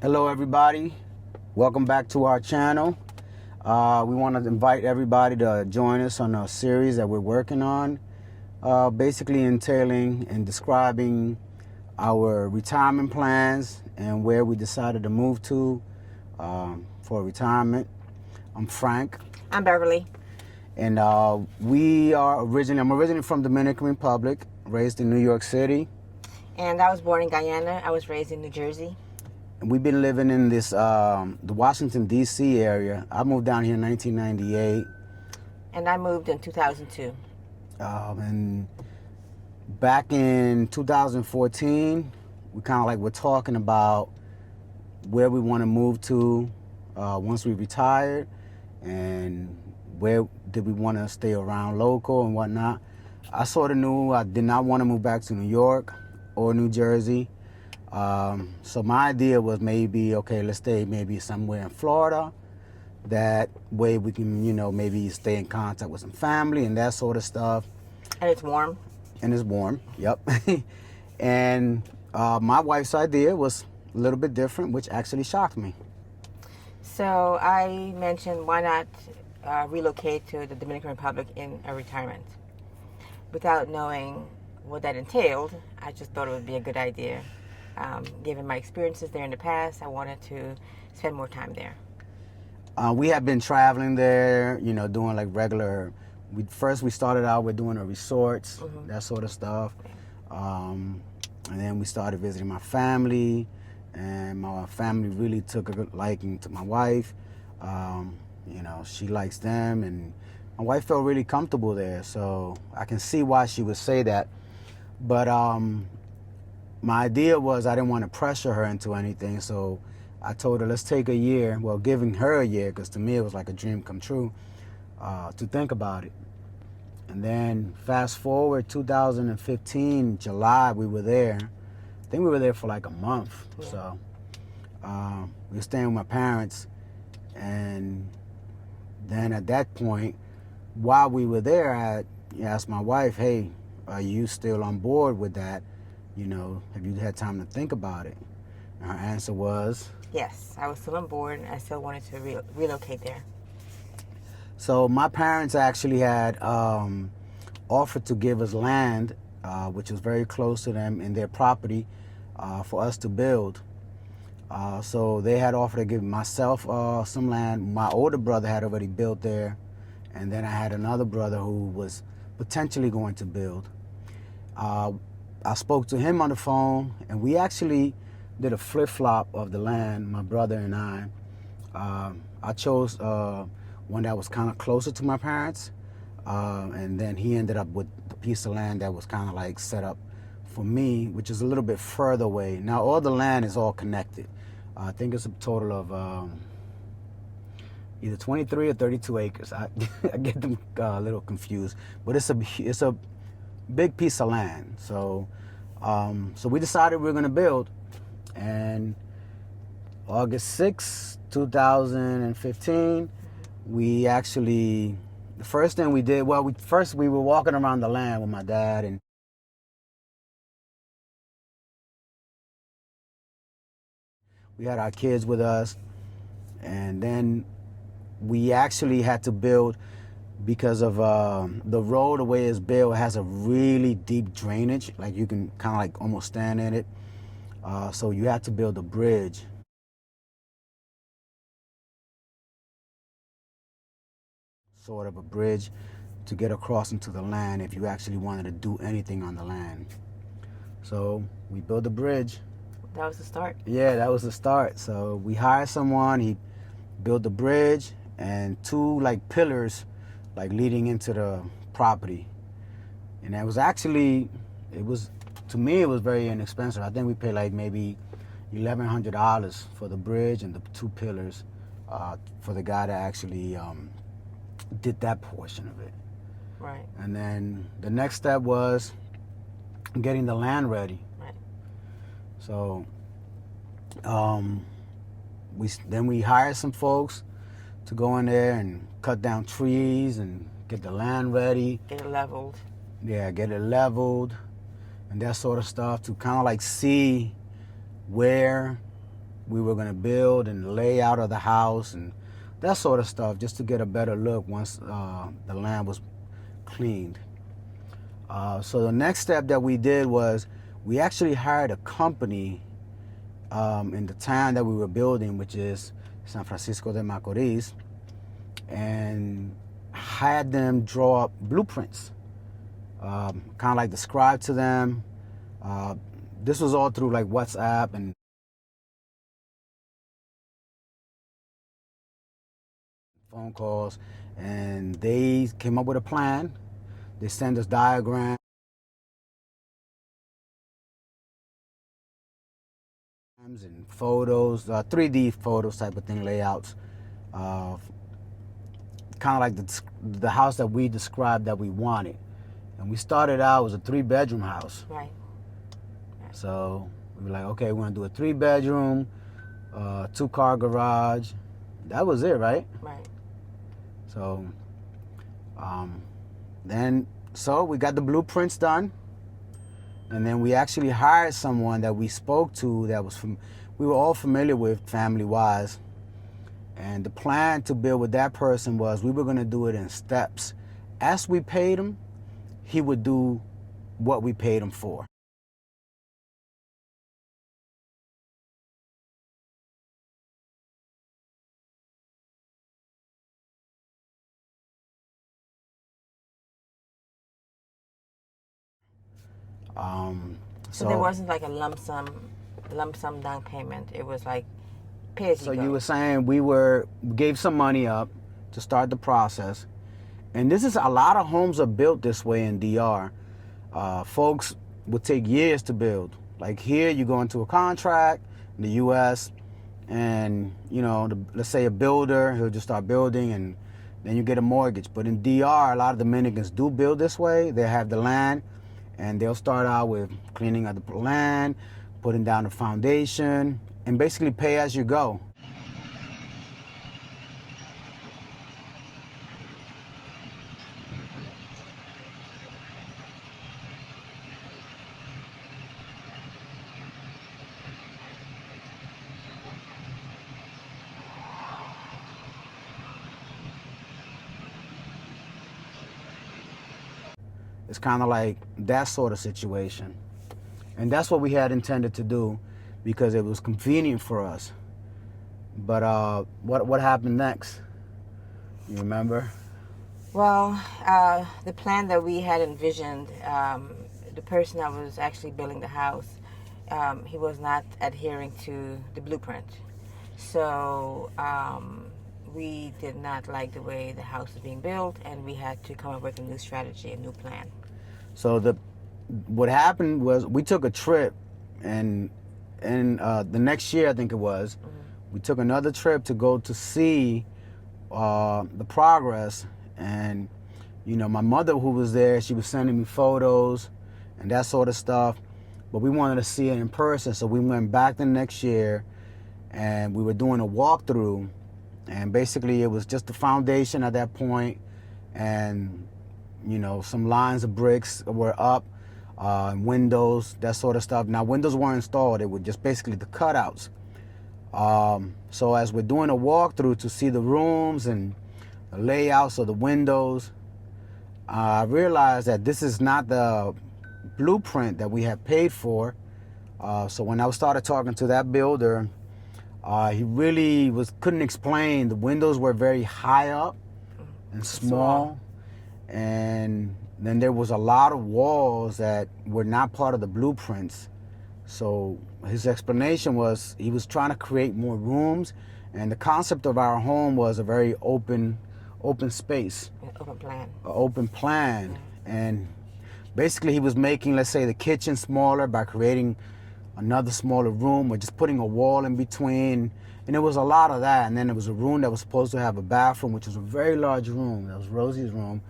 Hello everybody, welcome back to our channel. We want to invite everybody to join us on a series that we're working on, basically entailing and describing our retirement plans and where we decided to move to for retirement. I'm Frank. I'm Beverly. And I'm originally from Dominican Republic, raised in New York City. And I was born in Guyana. I was raised in New Jersey. And we've been living in this, the Washington, D.C. area. I moved down here in 1998. And I moved in 2002. And back in 2014, we kind of like were talking about where we want to move to once we retired, and where did we want to stay around local and whatnot. I sort of knew I did not want to move back to New York or New Jersey. So my idea was okay, let's stay maybe somewhere in Florida. That way we can, maybe stay in contact with some family and that sort of stuff. And it's warm. And it's warm, yep. And my wife's idea was a little bit different, which actually shocked me. So I mentioned, why not relocate to the Dominican Republic in a retirement? Without knowing what that entailed, I just thought it would be a good idea. Given my experiences there in the past, I wanted to spend more time there. We have been traveling there, doing like regular. We started out with doing the resorts, that sort of stuff, and then we started visiting my family, and my family really took a liking to my wife. She likes them, and my wife felt really comfortable there. So I can see why she would say that, but my idea was I didn't want to pressure her into anything, so I told her let's take a year, giving her a year, because to me it was like a dream come true, to think about it. And then fast forward 2015, July, we were there. I think we were there for like a month. Yeah. So we were staying with my parents, and then at that point, while we were there, I asked my wife, hey, are you still on board with that? Have you had time to think about it? And her answer was? Yes, I was still on board, and I still wanted to relocate there. So my parents actually had offered to give us land, which was very close to them in their property, for us to build. So they had offered to give myself some land. My older brother had already built there, and then I had another brother who was potentially going to build. I spoke to him on the phone, and we actually did a flip-flop of the land, my brother and I. I chose one that was kind of closer to my parents, and then he ended up with the piece of land that was kind of like set up for me, which is a little bit further away. Now, all the land is all connected. I think it's a total of either 23 or 32 acres. I get them a little confused, but it's a big piece of land. So we decided we were going to build, and August 6, 2015, the first thing we did, we were walking around the land with my dad, and we had our kids with us, and then we actually had to build because of the road, the way it's built, has a really deep drainage. Like you can kind of like almost stand in it. So you had to build a bridge. Sort of a bridge to get across into the land if you actually wanted to do anything on the land. So we built a bridge. That was the start. Yeah, that was the start. So we hired someone, he built the bridge and two like pillars like leading into the property. And that was to me, it was very inexpensive. I think we paid like maybe $1,100 for the bridge and the two pillars for the guy that actually did that portion of it. Right. And then the next step was getting the land ready. Right. So we hired some folks to go in there and cut down trees and get the land ready. Get it leveled. Yeah, get it leveled and that sort of stuff, to kind of like see where we were going to build and the layout of the house and that sort of stuff, just to get a better look once the land was cleaned. So the next step that we did was we actually hired a company in the town that we were building, which is San Francisco de Macorís, and had them draw up blueprints, kind of like describe to them. This was all through like WhatsApp and phone calls, and they came up with a plan. They sent us diagrams and photos, 3D photos type of thing, layouts, kind of like the house that we described that we wanted. And we started out, it was a 3-bedroom house. Right. So we were like, okay, we're gonna do a 3-bedroom, 2-car garage. That was it, right? Right. So so we got the blueprints done, and then we actually hired someone that we spoke to that was we were all familiar with family-wise. And the plan to build with that person was we were going to do it in steps. As we paid him, he would do what we paid him for. So there wasn't like a lump sum down payment. It was like pay as you go. So you were saying we gave some money up to start the process, and this is a lot of homes are built this way in DR. Folks would take years to build. Like here, you go into a contract in the U.S. and let's say a builder, he'll just start building and then you get a mortgage. But in DR, a lot of Dominicans do build this way. They have the land, and they'll start out with cleaning up the land, putting down the foundation, and basically pay as you go. It's kind of like that sort of situation. And that's what we had intended to do because it was convenient for us. But what happened next? You remember? Well, the plan that we had envisioned, the person that was actually building the house, he was not adhering to the blueprint. So we did not like the way the house was being built, and we had to come up with a new strategy, a new plan. So what happened was we took a trip, and the next year, I think it was, we took another trip to go to see the progress. And my mother, who was there, she was sending me photos and that sort of stuff, but we wanted to see it in person. So we went back the next year, and we were doing a walkthrough, and basically it was just the foundation at that point, and some lines of bricks were up, windows, that sort of stuff. Now, windows weren't installed. It was just basically the cutouts. So as we're doing a walkthrough to see the rooms and the layouts of the windows, I realized that this is not the blueprint that we had paid for. So when I started talking to that builder, he really couldn't explain. The windows were very high up and small. And then there was a lot of walls that were not part of the blueprints. So his explanation was he was trying to create more rooms, and the concept of our home was a very open space. Open plan. An open plan. Yeah. And basically he was making, let's say, the kitchen smaller by creating another smaller room or just putting a wall in between. And there was a lot of that. And then there was a room that was supposed to have a bathroom, which was a very large room. That was Rosie's room,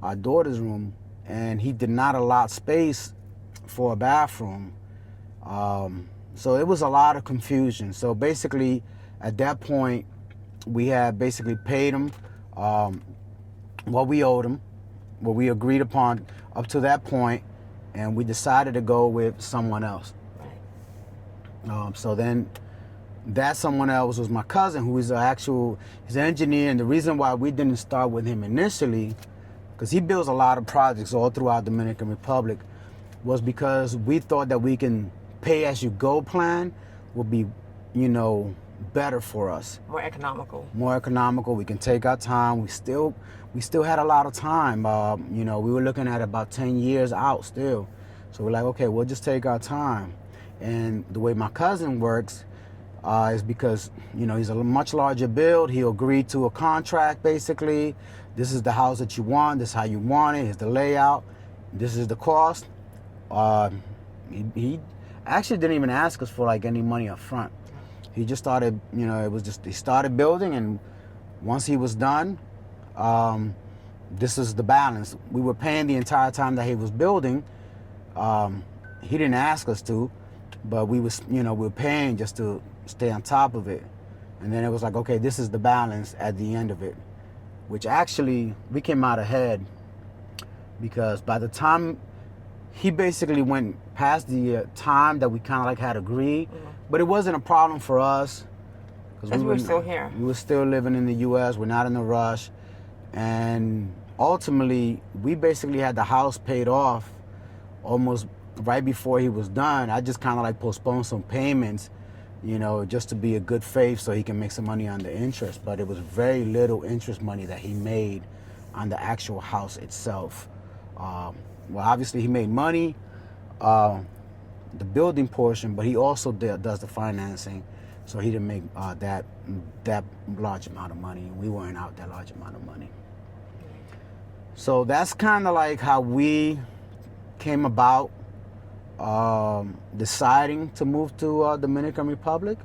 our daughter's room. And he did not allot space for a bathroom. So it was a lot of confusion. So basically, at that point, we had basically paid him what we owed him, what we agreed upon up to that point, and we decided to go with someone else. So then that someone else was my cousin, who is he's an engineer. And the reason why we didn't start with him initially, because he builds a lot of projects all throughout Dominican Republic, was because we thought that we can pay as you go plan would be, better for us. More economical. More economical. We can take our time. We still had a lot of time. We were looking at about 10 years out still. So we're like, okay, we'll just take our time. And the way my cousin works is because, he's a much larger build. He'll agree to a contract, basically. This is the house that you want. This is how you want it. Here's the layout. This is the cost. He actually didn't even ask us for like any money up front. He just started, he started building, and once he was done, this is the balance. We were paying the entire time that he was building. He didn't ask us to, but we were paying just to stay on top of it. And then it was like, okay, this is the balance at the end of it, which actually we came out ahead, because by the time he basically went past the time that we kind of like had agreed, but it wasn't a problem for us because we were still here. We were still living in the U.S. We're not in a rush, and ultimately we basically had the house paid off almost right before he was done. I just kind of like postponed some payments, just to be a good faith so he can make some money on the interest. But it was very little interest money that he made on the actual house itself. Well, obviously he made money, the building portion, but he also does the financing, so he didn't make that large amount of money. We weren't out that large amount of money. So that's kind of like how we came about deciding to move to Dominican Republic,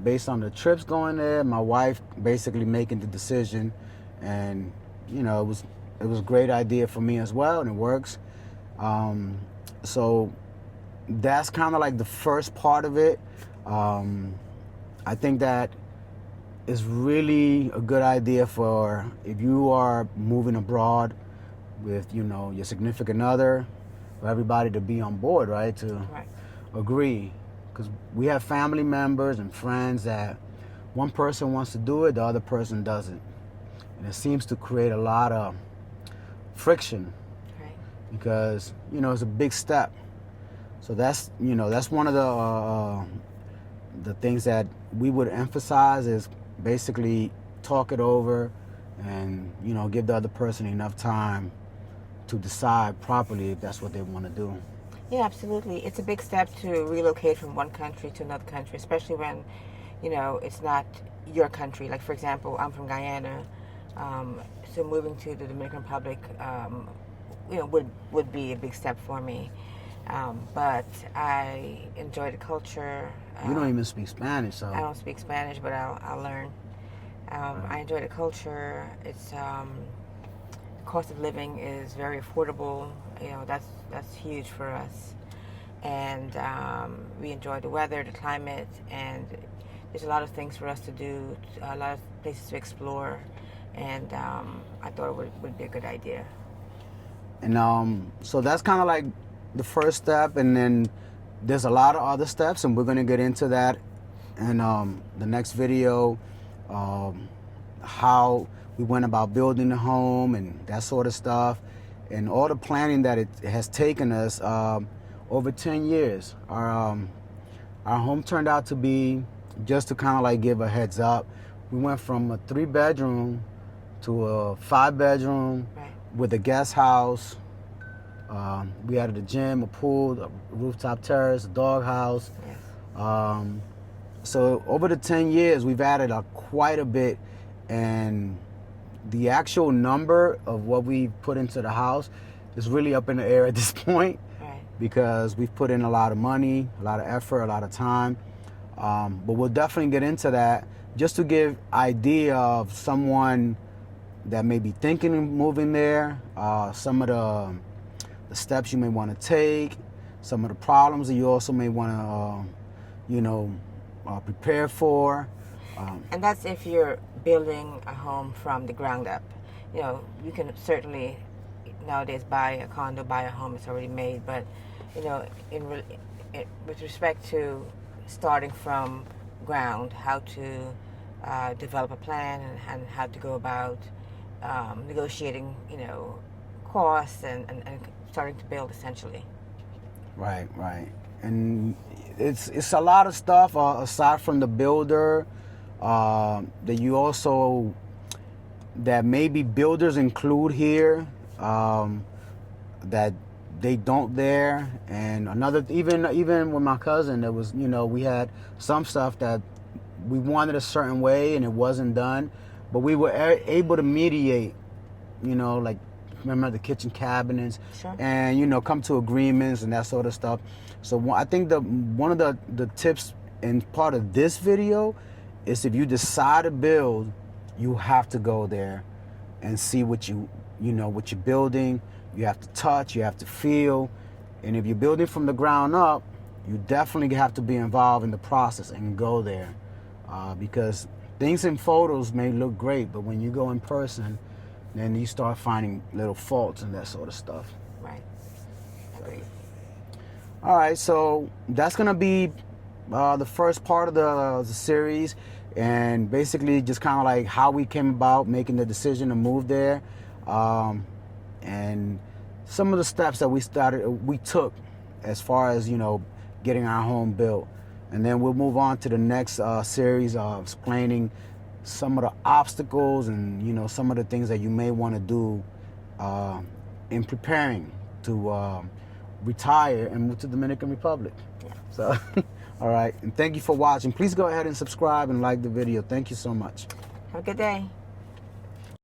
based on the trips going there, my wife basically making the decision, and it was a great idea for me as well, and it works. So that's kind of like the first part of it. I think that is really a good idea for if you are moving abroad with, your significant other, for everybody to be on board, right? To agree. Because we have family members and friends that one person wants to do it, the other person doesn't. And it seems to create a lot of friction, because it's a big step. So that's one of the things that we would emphasize, is basically talk it over and give the other person enough time to decide properly if that's what they want to do. Yeah, absolutely. It's a big step to relocate from one country to another country, especially when it's not your country. Like, for example, I'm from Guyana, so moving to the Dominican Republic would be a big step for me. But I enjoy the culture. You don't even speak Spanish, so. I don't speak Spanish, but I'll learn. I enjoy the culture. It's cost of living is very affordable. That's huge for us, and we enjoy the weather, the climate, and there's a lot of things for us to do, a lot of places to explore, and I thought it would be a good idea. And so that's kind of like the first step, and then there's a lot of other steps, and we're going to get into that in the next video, how we went about building the home and that sort of stuff, and all the planning that it has taken us over 10 years. Our home turned out to be, just to kind of like give a heads up, we went from a 3-bedroom to a 5-bedroom with a guest house. We added a gym, a pool, a rooftop terrace, a dog house. Yes. So over the 10 years, we've added quite a bit, and the actual number of what we put into the house is really up in the air at this point, because we've put in a lot of money, a lot of effort, a lot of time. But we'll definitely get into that, just to give idea of someone that may be thinking of moving there, some of the steps you may want to take, some of the problems that you also may want to, prepare for. And that's if you're building a home from the ground up. You can certainly nowadays buy a condo, buy a home, it's already made. But with respect to starting from ground, how to develop a plan and how to go about negotiating, costs and starting to build essentially. Right, right. And it's a lot of stuff aside from the builder that you also that maybe builders include here that they don't there. And another, even with my cousin, there was, we had some stuff that we wanted a certain way and it wasn't done, but we were able to mediate, like, remember the kitchen cabinets. Sure. And come to agreements and that sort of stuff. So I think one of the tips and part of this video is, if you decide to build, you have to go there and see what what you're building. You have to touch, you have to feel, and if you're building from the ground up, you definitely have to be involved in the process and go there, because things in photos may look great, but when you go in person, then you start finding little faults and that sort of stuff. Right. Agreed. All right, so that's gonna be the first part of the series, and basically just kind of like how we came about making the decision to move there, and some of the steps that we took as far as getting our home built. And then we'll move on to the next series of explaining some of the obstacles and some of the things that you may want to do in preparing to retire and move to the Dominican Republic. Yeah. So all right, and thank you for watching. Please go ahead and subscribe and like the video. Thank you so much. Have a good day.